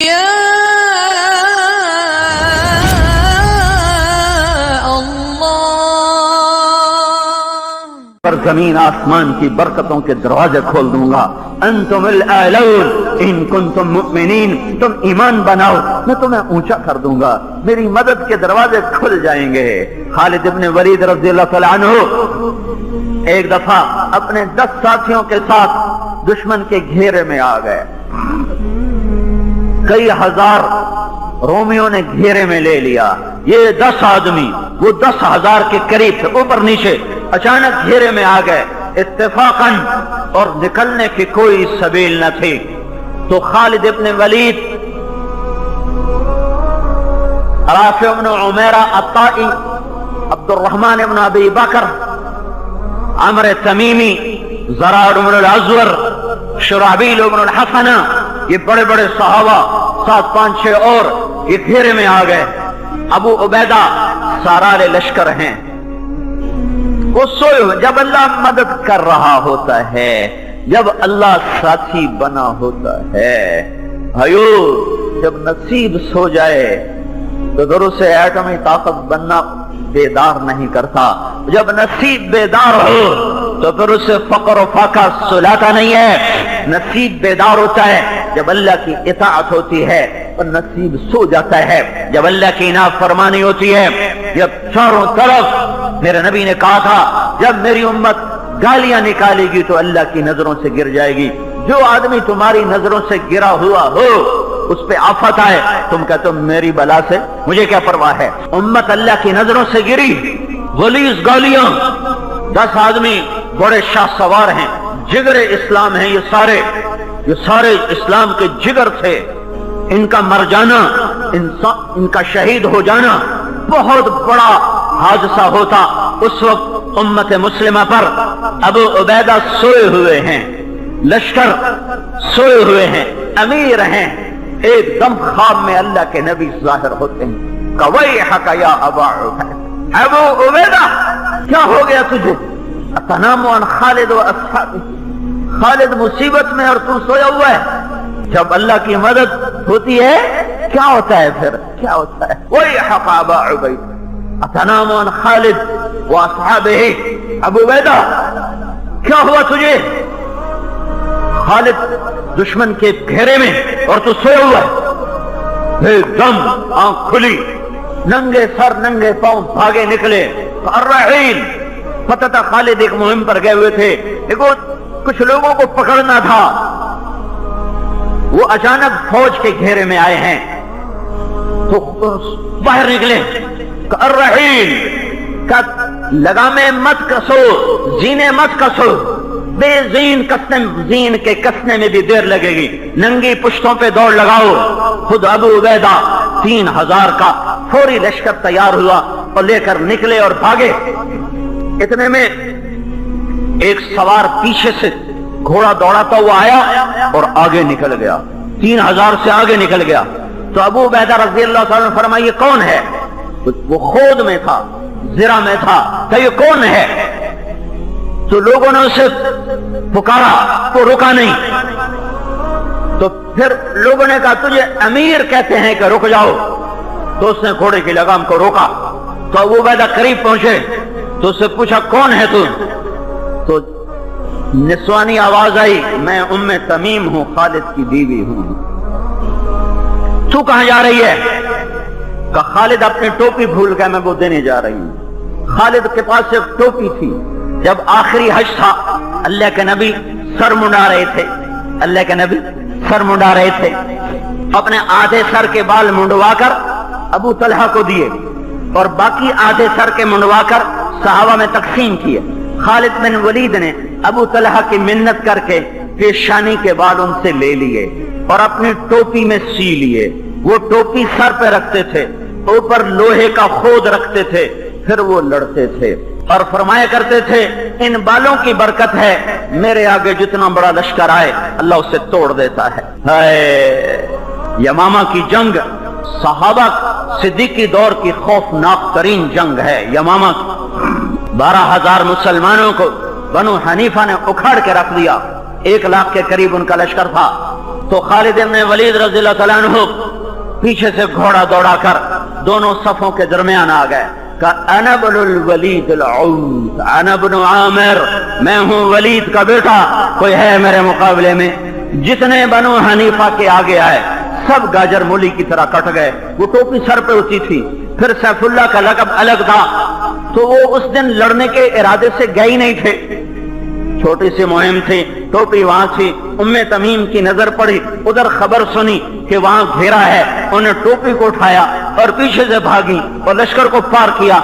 پر زمین آسمان کی برکتوں کے دروازے کھول دوں گا. انتم الاعلون ان کنتم مؤمنین, تم ایمان بناؤ میں تمہیں اونچا کر دوں گا, میری مدد کے دروازے کھل جائیں گے. خالد ابن ولید رضی اللہ تعالیٰ عنہ ایک دفعہ اپنے 10 ساتھیوں کے ساتھ دشمن کے گھیرے میں آ گئے. کئی ہزار رومیوں نے گھیرے میں لے لیا. یہ 10 آدمی وہ 10,000 کے قریب تھے, اوپر نیچے اچانک گھیرے میں آ گئے اتفاقاً, اور نکلنے کی کوئی سبیل نہ تھی. تو خالد ابن ولید, رافع ابن عمیرہ الطائی, عبد الرحمن ابن ابی بکر, عمرو تمیمی, زرار ابن الازور, شرحبیل ابن الحسنہ, یہ بڑے بڑے صحابہ 7 5 6 اور یہ گھیرے میں آ گئے. ابو عبیدہ سارار لشکر ہیں, وہ سوئے ہوئے. جب اللہ مدد کر رہا ہوتا ہے, جب اللہ ساتھی بنا ہوتا ہے, بھائیو جب نصیب سو جائے تو درست ایٹمی طاقت بننا بیدار نہیں کرتا. جب نصیب بیدار ہو تو پھر اسے فقر و فاقہ سلاتا نہیں ہے. نصیب بیدار ہوتا ہے جب اللہ کی اطاعت ہوتی ہے, اور نصیب سو جاتا ہے جب اللہ کی نافرمانی ہوتی ہے. جب چاروں طرف میرے نبی نے کہا تھا جب میری امت گالیاں نکالے گی تو اللہ کی نظروں سے گر جائے گی. جو آدمی تمہاری نظروں سے گرا ہوا ہو اس پہ آفت آئے, تم کہتے ہو میری بلا سے مجھے کیا پرواہ ہے. امت اللہ کی نظروں سے گری, غلیظ گالیاں, 10 آدمی بڑے شاہ سوار ہیں, جگر اسلام ہیں, یہ سارے اسلام کے جگر تھے. ان کا مر جانا, ان کا شہید ہو جانا بہت بڑا حادثہ ہوتا. اس وقت امت مسلمہ پر ابو عبیدہ سوئے ہوئے ہیں, لشکر سوئے ہوئے ہیں, امیر ہیں. ایک دم خواب میں اللہ کے نبی ظاہر ہوتے ہیں. وَيْحَكَ يَا أَبَا عُبَيدَةَ, ابو عبیدہ کیا ہو گیا تجھے؟ أَتَنَامُ عَنْ خالد وَأَصْحَابِهِ, خالد مصیبت میں اور تم سویا ہوا ہے. جب اللہ کی مدد ہوتی ہے کیا ہوتا ہے, پھر کیا ہوتا ہے؟ وَيْحَكَ أَبَا عُبَيدَةَ أَتَنَامُ عَنْ خالد وَأَصْحَابِهِ, ابو عبیدہ کیا ہوا تجھے؟ خالد دشمن کے گھیرے میں اور تو سویا ہوا ہے. ایک دم آنکھ کھلی, ننگے سر ننگے پاؤں بھاگے نکلے. الرحیل, پتہ تھا خالد ایک مہم پر گئے ہوئے تھے, دیکھو کچھ لوگوں کو پکڑنا تھا. وہ اچانک فوج کے گھیرے میں آئے ہیں تو باہر نکلے. الرحیل کا لگامے مت کسو, زینے مت کسو, بے زین زین کے کسنے میں بھی دیر لگے گی. ننگی پشتوں پہ دوڑ لگاؤ. خود ابو عبیدہ 3000 کا فوری لشکر تیار ہوا اور لے کر نکلے اور بھاگے. اتنے میں ایک سوار پیچھے سے گھوڑا دوڑاتا ہوا آیا اور آگے نکل گیا, 3000 سے آگے نکل گیا. تو ابو عبیدہ رضی اللہ تعالیٰ نے فرمایا یہ کون ہے؟ وہ خود میں تھا, زرہ میں تھا, کہ یہ کون ہے؟ تو لوگوں نے اسے پکارا تو رکا نہیں. تو پھر لوگوں نے کہا تجھے امیر کہتے ہیں کہ رک جاؤ. تو اس نے گھوڑے کی لگام کو روکا. تو ابو عبیدہ قریب پہنچے تو اس سے پوچھا کون ہے تو نسوانی آواز آئی, میں ام تمیم ہوں, خالد کی بیوی ہوں. تو کہاں جا رہی ہے؟ کہ خالد اپنی ٹوپی بھول گیا, میں وہ دینے جا رہی ہوں. خالد کے پاس ایک ٹوپی تھی. جب آخری حج تھا اللہ کے نبی سر منڈا رہے تھے, اللہ کے نبی سر منڈا رہے تھے. اپنے آدھے سر کے بال منڈوا کر ابو طلحہ کو دیے اور باقی آدھے سر کے منڈوا کر صحابہ میں تقسیم کیے. خالد بن ولید نے ابو طلحہ کی منت کر کے پیشانی کے بال ان سے لے لیے اور اپنی ٹوپی میں سی لیے. وہ ٹوپی سر پہ رکھتے تھے, اوپر لوہے کا خود رکھتے تھے, پھر وہ لڑتے تھے اور فرمایا کرتے تھے ان بالوں کی برکت ہے میرے آگے جتنا بڑا لشکر آئے اللہ اسے توڑ دیتا ہے. یمامہ کی جنگ صحابہ صدیقی دور کی خوفناک ترین جنگ ہے. یمامہ 12,000 مسلمانوں کو بنو حنیفہ نے اکھاڑ کے رکھ دیا. 1 لاکھ کے قریب ان کا لشکر تھا. تو خالد بن ولید رضی اللہ تعالیٰ عنہ پیچھے سے گھوڑا دوڑا کر دونوں صفوں کے درمیان آ گئے، کہا انا ابن الولید العود انا ابن عامر، میں ہوں ولید کا بیٹا، کوئی ہے میرے مقابلے میں؟ جتنے بنو حنیفہ کے آگے آئے سب گاجر مولی کی طرح کٹ گئے۔ وہ ٹوپی سر پہ ہوتی تھی، پھر سیف اللہ کا لقب الگ تھا، تو وہ اس دن لڑنے کے ارادے سے گئے ہی نہیں تھے، چھوٹی سی مہم تھی، ٹوپی وہاں تھی، ام تمیم کی نظر پڑی، ادھر خبر سنی کہ وہاں گھیرا ہے، انہیں ٹوپی کو اٹھایا اور پیچھے سے بھاگی اور لشکر کو پار کیا،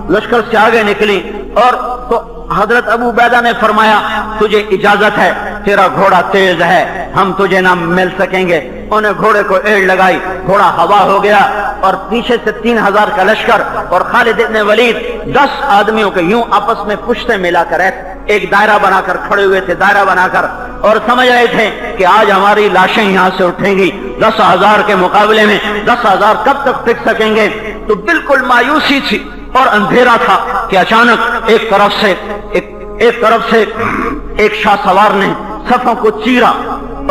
لشکر سے آگے نکلی، اور تو حضرت ابو عبیدہ نے فرمایا تجھے اجازت ہے، تیرا گھوڑا تیز ہے، ہم تجھے نہ مل سکیں گے۔ انہیں گھوڑے کو ایڑ لگائی، گھوڑا ہوا ہو گیا، اور پیچھے سے 3000 کا لشکر اور خالد بن ولید 10 آدمیوں کے یوں آپس میں پشتیں ملا کر ایک دائرہ بنا کر کھڑے ہوئے تھے، دائرہ بنا کر، اور سمجھ رہے تھے کہ آج ہماری لاشیں یہاں سے اٹھیں گی 10,000 کے مقابلے میں 10,000 کب تک ٹک سکیں گے؟ تو بالکل مایوسی تھی اور اندھیرا تھا کہ اچانک ایک طرف سے ایک شاہ سوار نے صفوں کو چیرا،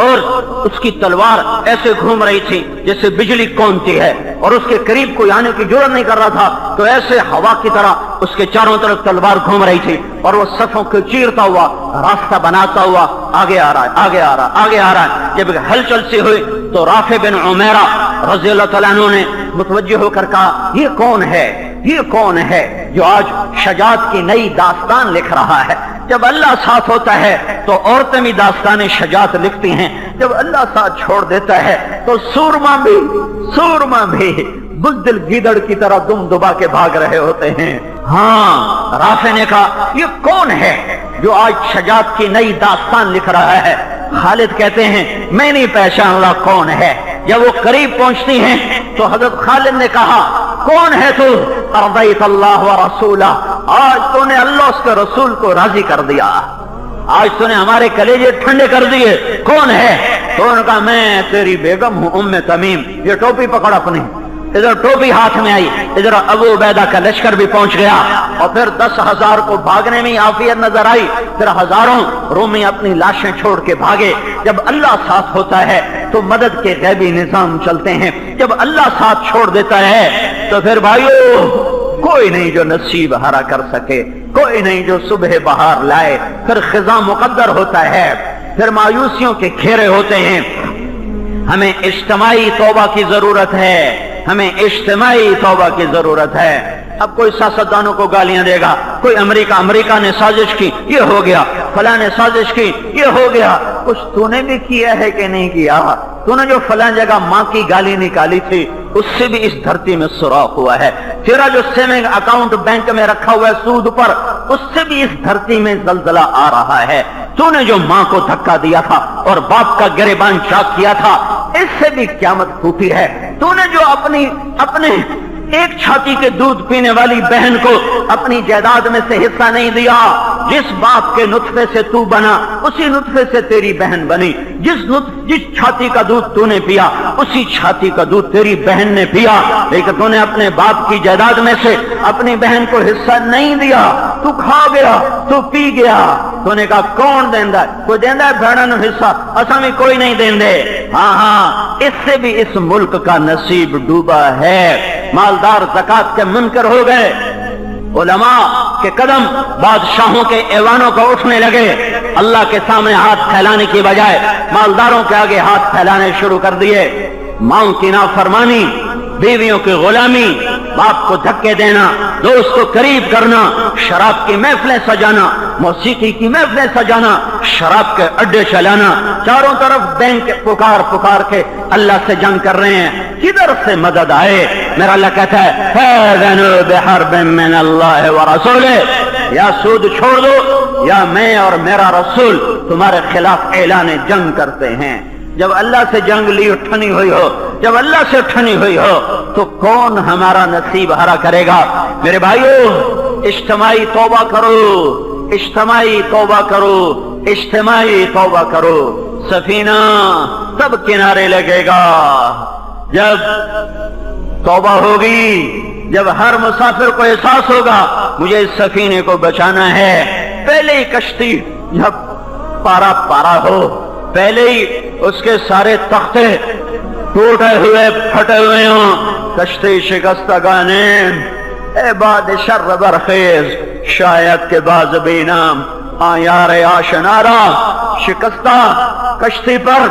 اور اس کی تلوار ایسے گھوم رہی تھی جیسے بجلی کونتی ہے، اور اس کے قریب کوئی آنے کی جرات نہیں کر رہا تھا، تو ایسے ہوا کی طرح اس کے چاروں طرف تلوار گھوم رہی تھی، اور وہ صفوں کو چیرتا ہوا راستہ بناتا ہوا آگے آ رہا ہے۔ جب ہلچل سی ہوئی تو رافع بن عمیرہ رضی اللہ تعالیٰ عنہ نے متوجہ ہو کر کہا یہ کون ہے جو آج شجاعت کی نئی داستان لکھ رہا ہے؟ جب اللہ ساتھ ہوتا ہے تو عورتیں بھی داستان شجاعت لکھتی ہیں، جب اللہ ساتھ چھوڑ دیتا ہے تو سورما بھی بزدل گیدڑ کی طرح دم دبا کے بھاگ رہے ہوتے ہیں۔ ہاں، رافع نے کہا یہ کون ہے جو آج شجاعت کی نئی داستان لکھ رہا ہے؟ خالد کہتے ہیں میں نہیں پہچان رہا کون ہے۔ جب وہ قریب پہنچتی ہیں تو حضرت خالد نے کہا کون ہے تو؟ ارضیت اللہ و رسولہ، آج تو نے اللہ اس کے رسول کو راضی کر دیا، آج تو نے ہمارے کلیجے ٹھنڈے کر دیے، کون ہے؟ تو انہوں نے کہا میں تیری بیگم ہوں ام تمیم۔ یہ ٹوپی پکڑ اپنی، ادھر ٹوپی ہاتھ میں آئی، ادھر ابو عبیدہ کا لشکر بھی پہنچ گیا، اور پھر 10,000 کو بھاگنے میں عافیت نظر آئی، پھر ہزاروں رومی اپنی لاشیں چھوڑ کے بھاگے۔ جب اللہ ساتھ ہوتا ہے تو مدد کے غیبی نظام چلتے ہیں، جب اللہ ساتھ چھوڑ دیتا ہے تو پھر بھائیو کوئی نہیں جو نصیب ہرا کر سکے، کوئی نہیں جو صبح بہار لائے۔ پھر خزاں مقدر ہوتا ہے، پھر مایوسیوں کے گھیرے ہوتے ہیں۔ ہمیں اجتماعی توبہ کی ضرورت ہے، ہمیں اجتماعی توبہ کی ضرورت ہے۔ اب کوئی سیاستدانوں کو گالیاں دے گا، کوئی امریکہ نے سازش کی یہ ہو گیا، فلاں نے سازش کی یہ ہو گیا۔ کچھ تو نے بھی کیا ہے کہ نہیں کیا؟ تو نے جو فلاں جگہ ماں کی گالی نکالی تھی اس سے بھی اس دھرتی میں سوراخ ہوا ہے، تیرا جو سیونگ اکاؤنٹ بینک میں رکھا ہوا ہے سود پر اس سے بھی اس دھرتی میں زلزلہ آ رہا ہے، تو نے جو ماں کو دھکا دیا تھا اور باپ کا گریبان چاک کیا تھا اس سے بھی قیامت ٹوٹی ہے، تو نے جو اپنے ایک چھاتی کے دودھ پینے والی بہن کو اپنی جائیداد میں سے حصہ نہیں دیا، جس باپ کے نطفے سے تو بنا اسی نطفے سے تیری بہن بنی، جس چھاتی کا دودھ تو نے پیا اسی چھاتی کا دودھ تیری بہن نے پیا، لیکن تو نے اپنے باپ کی جائیداد میں سے اپنی بہن کو حصہ نہیں دیا، تو کھا گیا، تو پی گیا۔ تو نے کہا کون دیندا ہے؟ کوئی دیندا ہے بھیڑاں نوں حصہ؟ اساں بھی کوئی نہیں دیندے۔ ہاں، اس سے بھی اس ملک کا نصیب ڈوبا ہے۔ مالدار زکات کے منکر ہو گئے، علماء کے قدم بادشاہوں کے ایوانوں کو اٹھنے لگے، اللہ کے سامنے ہاتھ پھیلانے کی بجائے مالداروں کے آگے ہاتھ پھیلانے شروع کر دیے۔ ماں کی نافرمانی، بیویوں کی غلامی، باپ کو دھکے دینا، دوست کو قریب کرنا، شراب کی محفلیں سجانا، موسیقی کی محفلیں سجانا، شراب کے اڈے چلانا، چاروں طرف بینک پکار کے اللہ سے جنگ کر رہے ہیں، کدھر سے مدد آئے؟ میرا اللہ کہتا ہے فَأَذَنُوا بِحَرْبٍ مِّنَ اللَّهِ وَرَسُولِهِ، یا سود چھوڑ دو یا میں اور میرا رسول تمہارے خلاف اعلان جنگ کرتے ہیں۔ جب اللہ سے جنگ لی اٹھنی ہوئی ہو، جب اللہ سے اٹھنی ہوئی ہو تو کون ہمارا نصیب ہرا کرے گا؟ میرے بھائیو، اجتماعی توبہ کرو، اجتماعی توبہ کرو، اجتماعی توبہ کرو۔ سفینہ تب کنارے لگے گا جب توبہ ہوگی، جب ہر مسافر کو احساس ہوگا مجھے اس سفینے کو بچانا ہے۔ پہلے ہی کشتی جب پارا ہو، پہلے ہی اس کے سارے تختے ٹوٹے ہوئے پھٹے ہوئے ہوں، کشتی شکستگانے اے باد شر برخیز، شاید کے باز بینام آیار آشنارا، شکستہ کشتی پر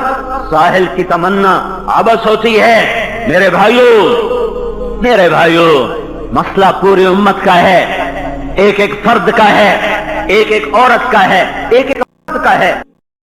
ساحل کی تمنا عبث ہوتی ہے۔ میرے بھائیو مسئلہ پوری امت کا ہے، ایک ایک فرد کا ہے، ایک ایک عورت کا ہے، ایک ایک مرد کا ہے۔